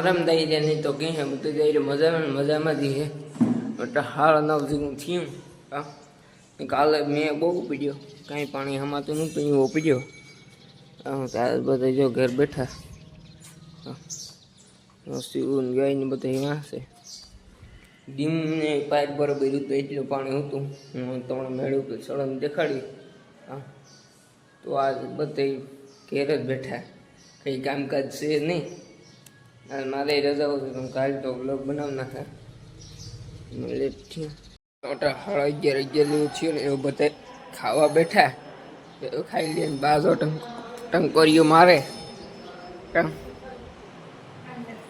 રામ દઈ જાય નહીં તો કે હે બધું જઈ મજામાં મજામાં જ હે એટલે હાલ નવ જેવું થયું. હા કાલે મેં બહુ પીડ્યો કાંઈ પાણી હમાતું નહીં પીવું પીડ્યો. ત્યારે બધા જો ઘર બેઠા સીવું ગાયને બધા અહીંયા છે. ડીમને પાઇપ બરોબર હતું એટલું પાણી હતું. હું તમને મેળવ્યું તો સળંગ દેખાડ્યું. હા તો આજ બધા ઘેર જ બેઠા કંઈ કામકાજ છે નહીં. મારે રજાઓ છે તમે કાલે તો બ્લોગ બનાવી નાખે લેટ થયું. 11:30 જેવું થયું ને એવું બધા ખાવા બેઠા એવું ખાઈ લે બાજો ટંકોરીઓ મારે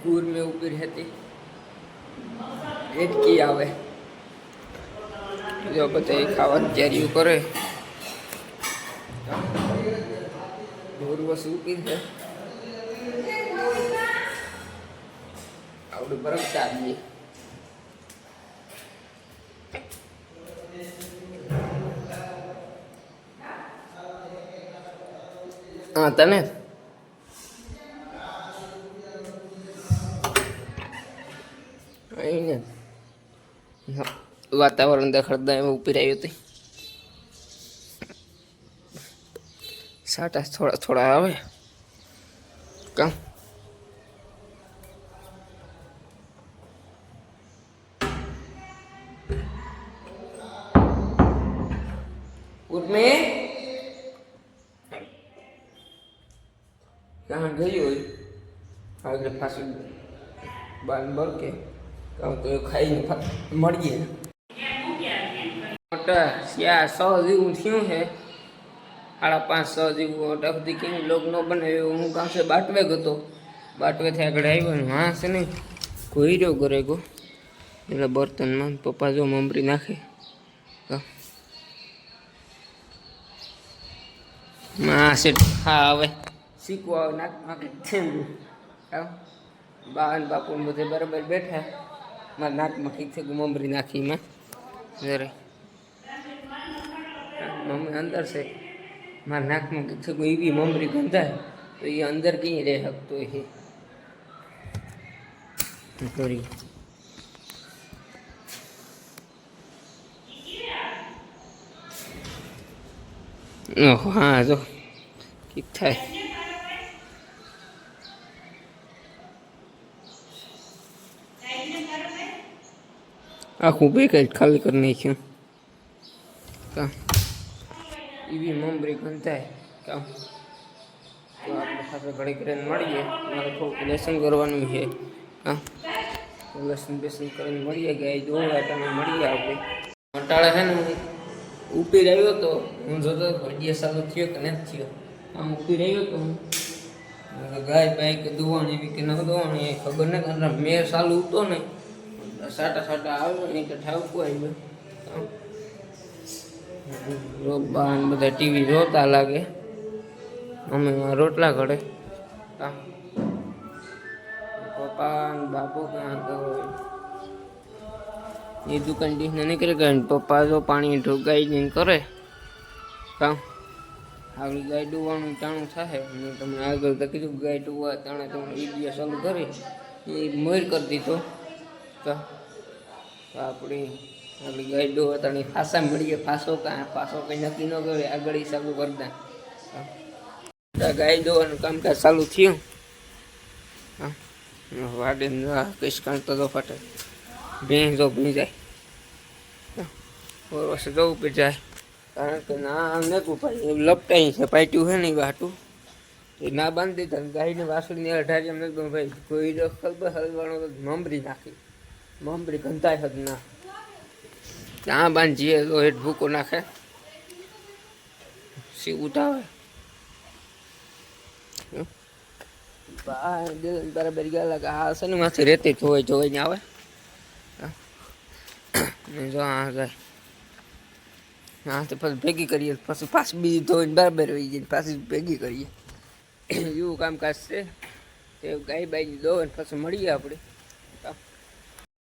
પૂર મેં ઊભી રહેતી એટકી આવે જો બધા ખાવાની તૈયારીઓ કરે. ઢોર વસ્તુ ઊભી છે આવડું બરફ ચાલીએ. હા તને વાતાવરણ દેખાડતા એમાં ઉપી રહ્યું હતી. સાટા થોડા થોડા આવે કામ ઉર્મે કहाँ गई हो આગળ પાછું બાન બરકે કામ તો ખાઈ મળીએ. મોટા 6 જેવું થયું છે 5:30 6 જેવું અટકથી કેવું લોક ન બનાવ્યો. હું કામ છે બાટવે ગયો બાટવેથી આગળ આવ્યો ને હા છે ને કોઈ રહ્યો ઘરે ગો એટલે બર્તનમાં પપ્પા જો મમરી નાખે હા સેટ હા હવે શીખવા આવે નાકમાં થેન્યું બા ને બાપુ બધે બરાબર બેઠા. મારા નાકમાં ઠીક છે મમરી નાખી એમાં જરે મમ્મી અંદર છે મારા નાકમાં ઠીક છે એવી મમરી ગંધાય તો એ અંદર કંઈ રહે શકતો એ કરી ઓહો હા જો ઠીક થાય. આખું પેકેજ ખાલી કરી નાખ્યું કામ એવી મમરી ગંધાય કામ. તો આપણે સાથે ઘડી કરીને મળીએ. મારે થોડુંક લેસન કરવાનું છે કામ લેસન બેસન કરીને મળીએ ગાય દોડા તમે મળીએ. આપણે કંટાળે છે ને હું ઉપી રહ્યો હતો હું જોતો વિડીયો ચાલુ થયો કે નથી થયો. આમ ઉપી રહ્યો હતો હું ગાય પાઈ કે દોવાની એવી કે ન દોવાની એ ખબર નહીં કારણ મેં ચાલુ હતો ને સાટા સાટા આવ્યો ને તો ઠાવકું આવ્યું. બાન બધા ટીવી જોતા લાગે અમે રોટલા ઘડે પપ્પા બાપુ ક્યાં તો એ દુકાન ડીશને નીકળી ગયા. પપ્પા જો પાણી ઢોગાઈ જઈને કરે કામ આગળ ગાય ડૂવાનું ટાણું થાય. મેં તમને આગળ તો કીધું ગાય ડૂવા તાણે તમને વિડીયો ચાલુ કરી એ મોર કરી દીધો. તો આપણી આગળ ગાય ડૂવા તાણી ફાંસા મળીએ ફાંસો કંઈ નક્કી ન કરે આગળ ચાલુ કરતા ગાય દોવાનું કામકાજ ચાલુ થયું. હા વાડીને કઈશ કાંતો તો ફાટે ભેંસ જો ભી જાય વર્ષે જવું પી જાય કારણ કે ના નતું ભાઈ લપટાઈ છે પાટ્યું છે ને વાટું એ ના બાંધી દીધા. ગાયને વાસળીને અઢારી એમ નથી ભાઈ કોઈ ખબર હલવાનો તો મમરી નાખી મમરી ગંધાય હદ ના ત્યાં બાંધીએ તો હેઠ ભૂકો નાખે સી ઉઠાવે બરાબર ગયા લાગે આ છે ને માથે રેતી જોઈને આવે જો આ જાય હા તો પછી ભેગી કરીએ પછી પાછી બીજી ધોઈને બરાબર હોઈ જાય પાછી ભેગી કરીએ એવું કામકાજ છે. તે ગાય બાઈ દો ને પછી મળીએ આપણે.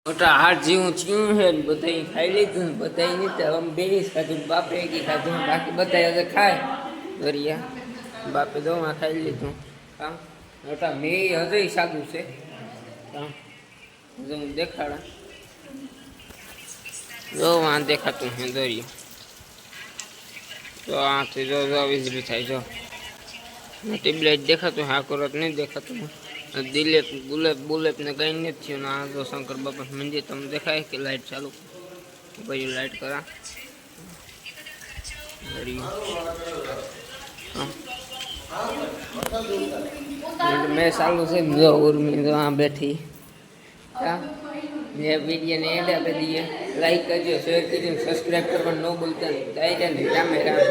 મોટા હાથ જેવું થયું છે ને બધા ખાઈ લીધું ને બધા નહીં આમ બે ખાધું બાપે એકી ખાધું બાકી બધા હવે ખાય દરિયા બાપે દોમાં ખાઈ લીધું કામ મોટા મેં હજુ સાદું છે હા જો હું દેખાડા જો આ દેખાતું હે દોર્યું તો આથી જો વીજળી થાય જો ટ્યુબલાઇટ દેખાતું હા કોરત નહીં દેખાતું દિલેપ બુલેટ ને કઈ નથી થયું આ જો શંકર બાપા મંદિર તમને દેખાય કે લાઈટ ચાલુ પછી લાઈટ કરા મેં ચાલુ છે જો ઉર્મી જો આ બેઠી હા જે વિડીયોને એડ આપી દઈએ લાઈક કરજો શેર કરજો સબસ્ક્રાઈબ કરવાનું ન ભૂલતા ડાયરા ને રામે રામ